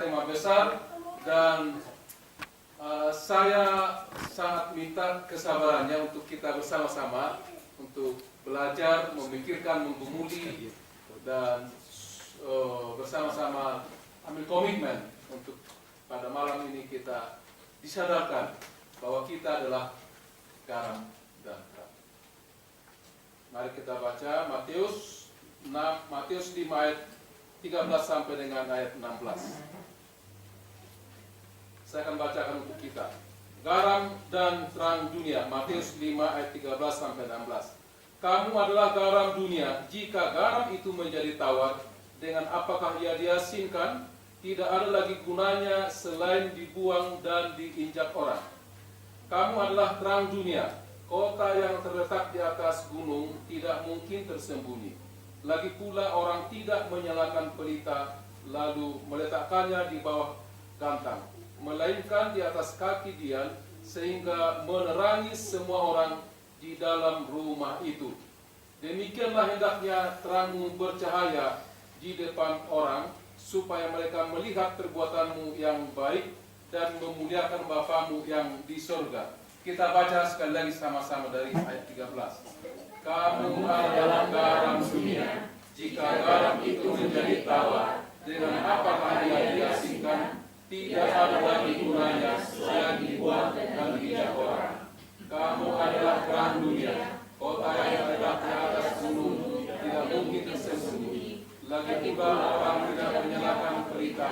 tema besar dan saya sangat minta kesabarannya untuk kita bersama-sama untuk belajar, memikirkan, menggumuli dan bersama-sama ambil komitmen untuk pada malam ini kita disadarkan bahwa kita adalah garam dan terang. Mari kita baca Matius 5 ayat 13 sampai dengan ayat 16. Saya akan bacakan untuk kita. Garam dan terang dunia, Matius 5 ayat 13 sampai 16. Kamu adalah garam dunia. Jika garam itu menjadi tawar, dengan apakah ia diasinkan? Tidak ada lagi gunanya selain dibuang dan diinjak orang. Kamu adalah terang dunia. Kota yang terletak di atas gunung tidak mungkin tersembunyi. Lagi pula orang tidak menyalakan pelita lalu meletakkannya di bawah gantang, melainkan di atas kaki dian, sehingga menerangi semua orang di dalam rumah itu. Demikianlah hendaknya terangmu bercahaya di depan orang, supaya mereka melihat perbuatanmu yang baik dan memuliakan Bapamu yang di surga. Kita baca sekali lagi sama-sama dari ayat 13. Kamu adalah garam dunia. Jika garam itu menjadi tawar, dengan apakah ia diasinkan? Tidak ada lagi gunanya selain dibuang dan diinjak orang. Kamu adalah terang dunia. Kota yang terletak di atas gunung tidak mungkin tersembunyi. Lagi pula orang tidak menyalakan pelita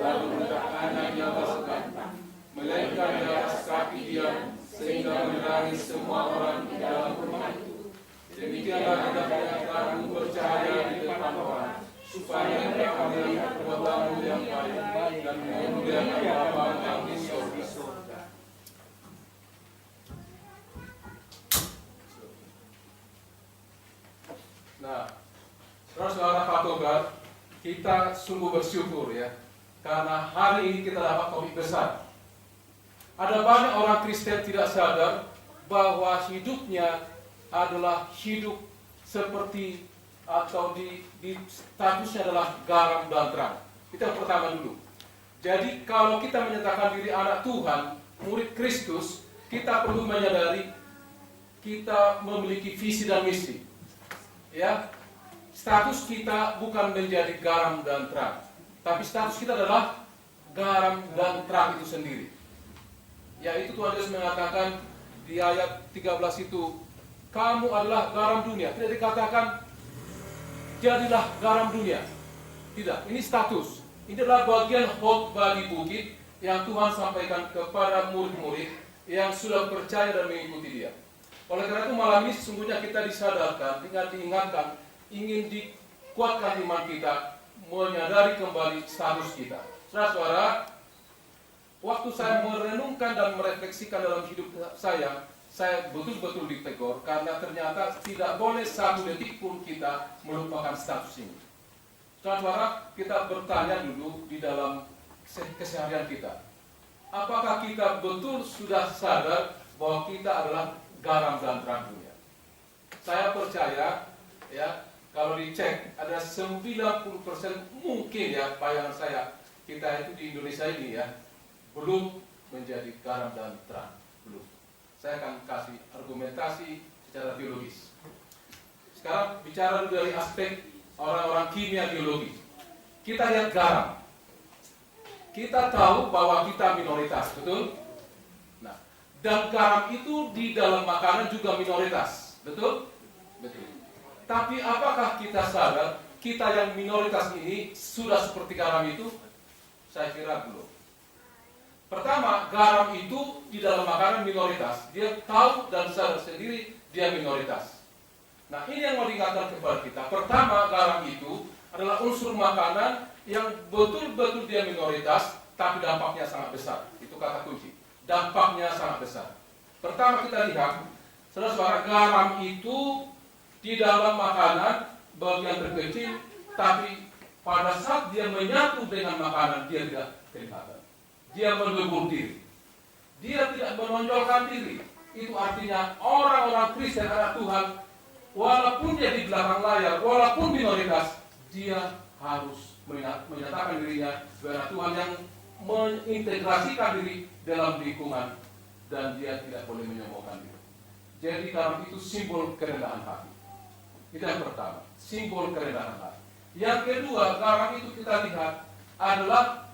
lalu meletakkannya di atas gantang, melainkan di atas kaki dian, sehingga menerangi semua orang di dalam rumah itu. Demikianlah hendaknya terangmu bercahaya di depan orang, supaya mereka melihat perbuatanmu yang baik dan memuliakan Bapa yang di surga. Nah, saudara patogar, kita sungguh bersyukur ya, karena hari ini kita dapat topik besar. Ada banyak orang Kristen tidak sadar bahwa hidupnya adalah hidup seperti atau di statusnya adalah garam dan terang. Itu yang pertama dulu. Jadi kalau kita menyatakan diri anak Tuhan, murid Kristus, kita perlu menyadari kita memiliki visi dan misi. Ya, status kita bukan menjadi garam dan terang, tapi status kita adalah garam dan terang itu sendiri. Yaitu Tuhan Yesus mengatakan di ayat 13 itu, kamu adalah garam dunia. Tidak dikatakan jadilah garam dunia. Tidak, ini status. Ini adalah bagian khotbah di bukit yang Tuhan sampaikan kepada murid-murid yang sudah percaya dan mengikuti Dia. Oleh karena itu malam ini sesungguhnya kita disadarkan, diingatkan, ingin dikuatkan iman kita, menyadari kembali status kita. Saudara-saudara, waktu saya merenungkan dan merefleksikan dalam hidup saya betul-betul ditegur karena ternyata tidak boleh satu detik pun kita melupakan status ini. Saudara-saudara, kita bertanya dulu di dalam keseharian kita. Apakah kita betul sudah sadar bahwa kita adalah garam dan terang dunia? Saya percaya ya, kalau dicek ada 90% mungkin ya, bayangan saya, kita itu di Indonesia ini ya belum menjadi garam dan terang, belum. Saya akan kasih argumentasi secara biologis. Sekarang bicara dari aspek orang-orang kimia biologi. Kita lihat garam. Kita tahu bahwa kita minoritas, betul? Nah, dan garam itu di dalam makanan juga minoritas, betul? Betul. Tapi apakah kita sadar kita yang minoritas ini sudah seperti garam itu? Saya kira belum. Pertama, garam itu di dalam makanan minoritas. Dia tahu dan sadar sendiri dia minoritas. Nah, ini yang mau diingatkan kepada kita. Pertama, garam itu adalah unsur makanan yang betul-betul dia minoritas, tapi dampaknya sangat besar. Itu kata kunci. Dampaknya sangat besar. Pertama kita lihat, saudara-saudara, garam itu di dalam makanan bagian terkecil, tapi pada saat dia menyatu dengan makanan, dia tidak kelihatan. Dia melebur diri. Dia tidak menonjolkan diri. Itu artinya orang-orang Kristen anak Tuhan, walaupun dia di belakang layar, walaupun minoritas, dia harus menyatakan dirinya sebagai Tuhan yang mengintegrasikan diri dalam lingkungan, dan dia tidak boleh menyombongkan diri. Jadi garam itu simbol kerendahan hati. Itu yang pertama, simbol kerendahan hati. Yang kedua, garam itu kita lihat adalah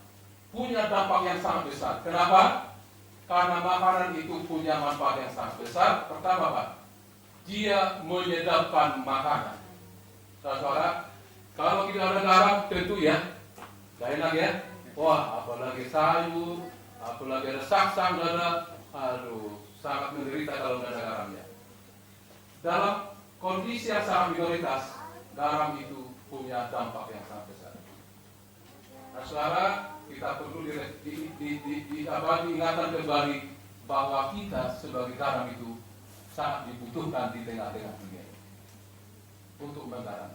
punya dampak yang sangat besar. Kenapa? Karena makanan itu punya manfaat yang sangat besar. Pertama, Pak, dia menyedapkan makanan. Saudara, kalau tidak ada garam, tentu ya, gak enak ya. Wah, apalagi sayur, apalagi ada saksang, aduh, sangat menderita kalau tidak ada garamnya. Dalam kondisi yang sangat minoritas, garam itu punya dampak yang sangat besar. Nah, saudara, kita perlu diingatan kembali bahwa kita sebagai garam itu sangat dibutuhkan di tengah-tengah dunia ini untuk menggaram.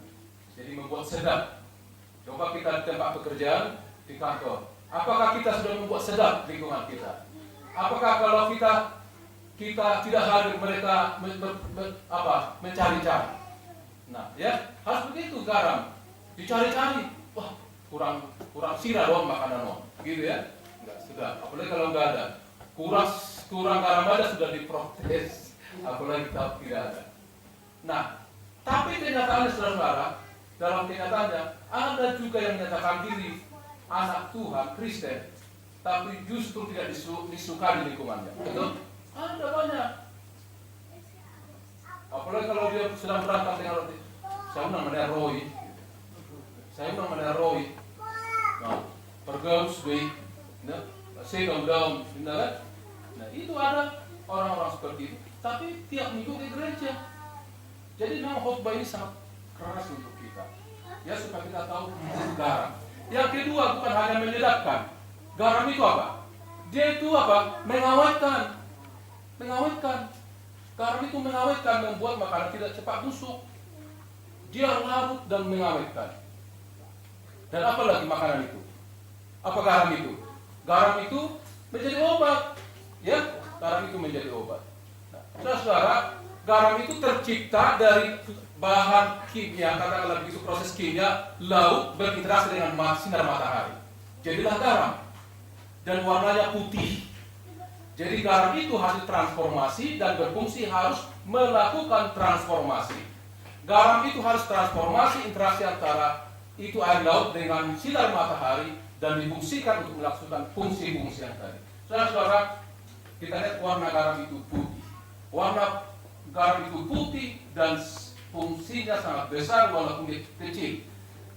Jadi membuat sedap. Coba kita di tempat pekerjaan, di kantor. Apakah kita sudah membuat sedap lingkungan kita? Apakah kalau kita tidak hadir, mereka mencari-cari? Nah, ya harus begitu garam. Dicari-cari. Wah, kurang sirah dong makanan dong. Gitu ya? Enggak, sudah. Apalagi kalau enggak ada. Kurang garam aja sudah diprotes. Apalagi kita tidak ada. Nah, tapi kenyataannya saudara, dalam kenyataannya ada juga yang menyatakan diri anak Tuhan Kristen, tapi justru tidak disukai di lingkungannya. Betul? Ada banyak. Apalagi kalau dia sedang berantem dengan roti. Saya namanya Roy. Nah, pergaus baik. Nah, saya down. Nah, itu ada orang-orang seperti itu. Tapi tiap minggu ke gereja. Jadi memang khotbah ini sangat keras untuk kita. Ya, supaya kita tahu garam. Yang kedua, bukan hanya menyedapkan. Garam itu apa? Dia itu apa? Mengawetkan. Garam itu mengawetkan, membuat makanan tidak cepat busuk. Dia larut dan mengawetkan. Dan apa lagi makanan itu? Apa garam itu? Garam itu menjadi obat. Ya, garam itu menjadi obat. Nah, saudara, garam itu tercipta dari bahan kimia, katakanlah begitu, proses kimia, laut berinteraksi dengan sinar matahari. Jadilah garam. Dan warnanya putih. Jadi garam itu hasil transformasi dan berfungsi harus melakukan transformasi. Garam itu harus transformasi interaksi antara itu air laut dengan sinar matahari dan difungsikan untuk melakukan fungsi-fungsi yang tadi. Saudara-saudara, kita lihat warna garam itu putih. Warna garam itu putih dan fungsinya sangat besar walaupun kecil.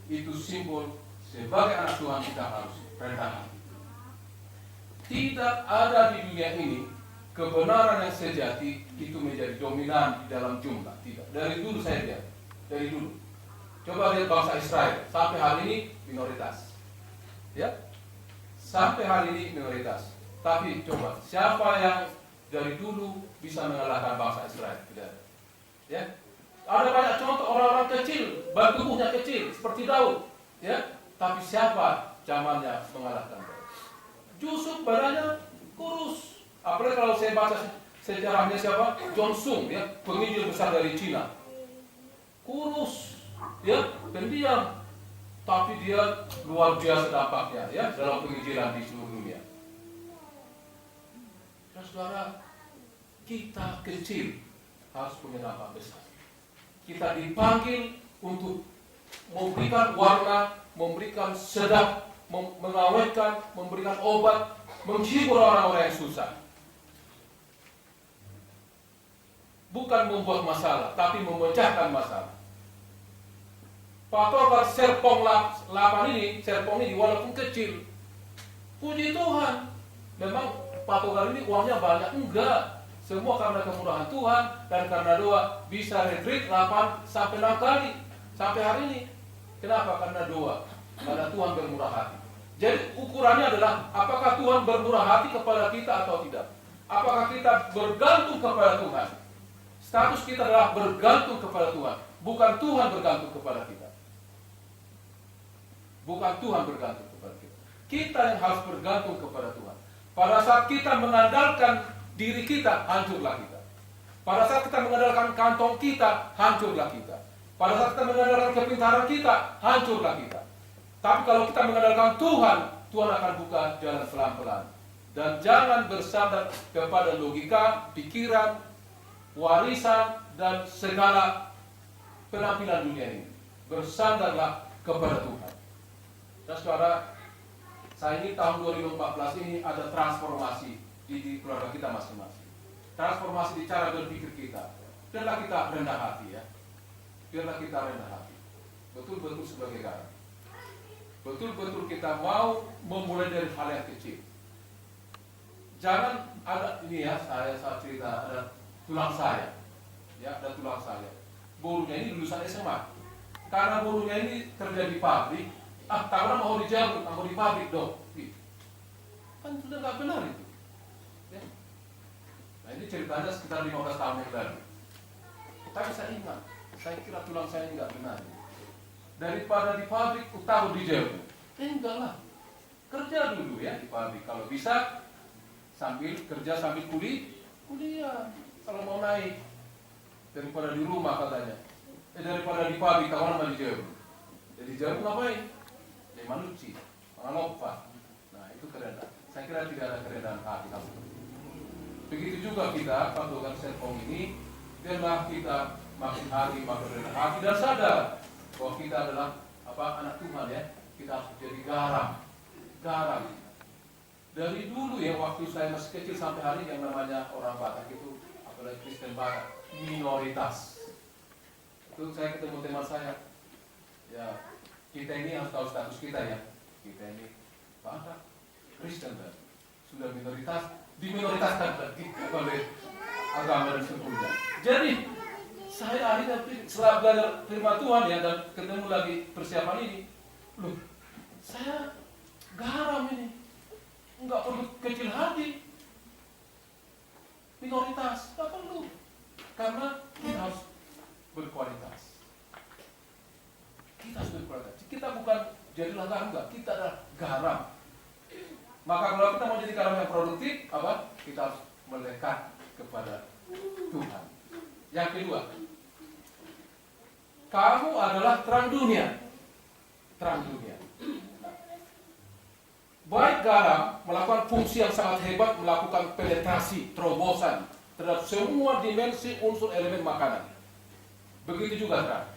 Itu simbol sebagai anak Tuhan kita harus rendah hati. Tidak ada di dunia ini kebenaran yang sejati itu menjadi dominan di dalam jumlah. Tidak. Dari dulu saya lihat. Dari dulu. Coba lihat bangsa Israel. Sampai hari ini minoritas. Ya. Sampai hari ini minoritas. Tapi coba, siapa yang dari dulu bisa mengalahkan bangsa Israel? Tidak. Ya. Ada banyak contoh orang-orang kecil, tubuhnya kecil seperti Daud. Ya. Tapi siapa zamannya mengalahkan? Justru badannya kurus. Apalagi kalau saya baca sejarahnya siapa? John Sung, ya, penginjil besar dari Cina. Kurus, ya, pendiam. Tapi dia luar biasa dampaknya, ya, dalam penginjilan di seluruh dunia. Saudara, kita kecil harus punya dampak besar. Kita dipanggil untuk memberikan warna, memberikan sedap, mengawetkan, memberikan obat, menghibur orang-orang yang susah. Bukan membuat masalah, tapi memecahkan masalah. Pak Togar Serpong 8 ini walaupun kecil, puji Tuhan. Memang Pak Togar ini uangnya banyak? Enggak. Semua karena kemurahan Tuhan dan karena doa bisa retreat 8 sampai 6 kali sampai hari ini. Kenapa? Karena doa. Karena Tuhan bermurah hati. Jadi ukurannya adalah apakah Tuhan bermurah hati kepada kita atau tidak. Apakah kita bergantung kepada Tuhan. Status kita adalah bergantung kepada Tuhan. Bukan Tuhan bergantung kepada kita. Bukan Tuhan bergantung kepada kita. Kita yang harus bergantung kepada Tuhan. Pada saat kita mengandalkan diri kita, hancurlah kita. Pada saat kita mengandalkan kantong kita, hancurlah kita. Pada saat kita mengandalkan kepintaran kita, hancurlah kita. Tapi kalau kita mengandalkan Tuhan, Tuhan akan buka jalan pelan-pelan. Dan jangan bersandar kepada logika, pikiran, warisan, dan segala penampilan dunia ini. Bersandarlah kepada Tuhan. Dan saudara, saya ini tahun 2014 ini ada transformasi di keluarga kita masing-masing. Transformasi di cara berpikir kita. Biarlah kita rendah hati ya. Biarlah kita rendah hati. Betul-betul sebagai garam. Betul-betul kita mau memulai dari hal yang kecil. Jangan ada ini ya, saya cerita ada tulang saya. Ya, ada tulang saya. Bolunya ini lulusan SMA. Karena bolunya ini kerja di pabrik, karena mau dijabut, mau di pabrik dong. Gitu. Kan sudah nggak benar itu. Ya. Nah ini ceritanya sekitar 15 tahun yang lalu. Tapi saya ingat, saya kira tulang saya ini nggak benar. Daripada di pabrik, taruh di jabut. Enggak lah. Kerja dulu ya di pabrik. Kalau bisa, sambil kerja sambil kuliah. Kalau mau naik. Daripada di rumah katanya. Daripada di pabrik, kawan mau di jabut. Jadi jabut ngapain? Dia manusia, mengalopa. Nah itu kerendahan. Saya kira tidak ada kerendahan hati kamu. Begitu juga kita, patokan Serpong ini, biarlah kita makin hari makin rendah hati dan sadar bahwa kita adalah anak Tuhan ya. Kita harus jadi garam. Dari dulu ya, waktu saya masih kecil sampai hari yang namanya orang Batak itu, apalagi Kristen Batak, minoritas. Itu saya ketemu teman saya, ya kita ini harus tahu status kita ya. Kita ini Batak, Kristen dan sudah minoritas, diminoritaskan lagi oleh agama dan sukunya. Jadi saya akhirnya setelah belajar firman Tuhan ya dan ketemu lagi persiapan ini, loh saya garam ini, nggak perlu kecil hati, minoritas nggak perlu, karena kita harus berkualitas. Kita harus berkualitas. Kita bukan jadilah garam, enggak. Kita adalah garam. Maka kalau kita mau jadi garam yang produktif, kita harus melekat kepada Tuhan. Yang kedua, kamu adalah terang dunia. Terang dunia. Baik garam melakukan fungsi yang sangat hebat, melakukan penetrasi, terobosan terhadap semua dimensi unsur elemen makanan. Begitu juga terang.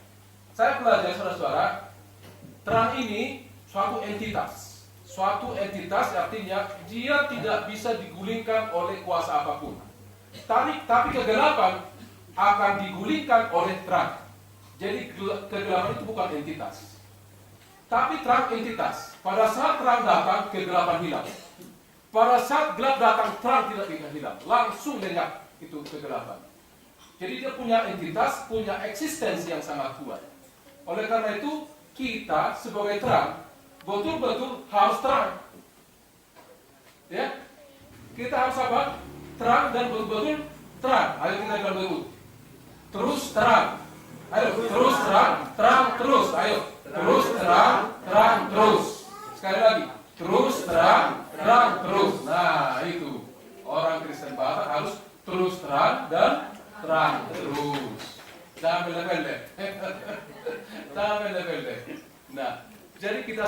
Saya belajar saudara-saudara, terang ini suatu entitas. Suatu entitas artinya dia tidak bisa digulingkan oleh kuasa apapun. Tapi kegelapan akan digulingkan oleh terang. Jadi kegelapan itu bukan entitas, tapi terang entitas. Pada saat terang datang, kegelapan hilang. Pada saat gelap datang, terang tidak bisa hilang. Langsung lenyap itu kegelapan. Jadi dia punya entitas, punya eksistensi yang sangat kuat. Oleh karena itu, kita sebagai terang, betul-betul harus terang. Ya, kita harus apa? Terang dan betul-betul terang. Ayo kita bilang dulu. Terus terang. Ayo, terus terang, terang terus. Ayo, terus terang, terang terus. Sekali lagi, terus terang, terang terus. Nah, itu orang Kristen Batak harus terus terang dan terang terus. Jangan pendek-pendek. Jangan pendek-pendek. Nah, jadi kita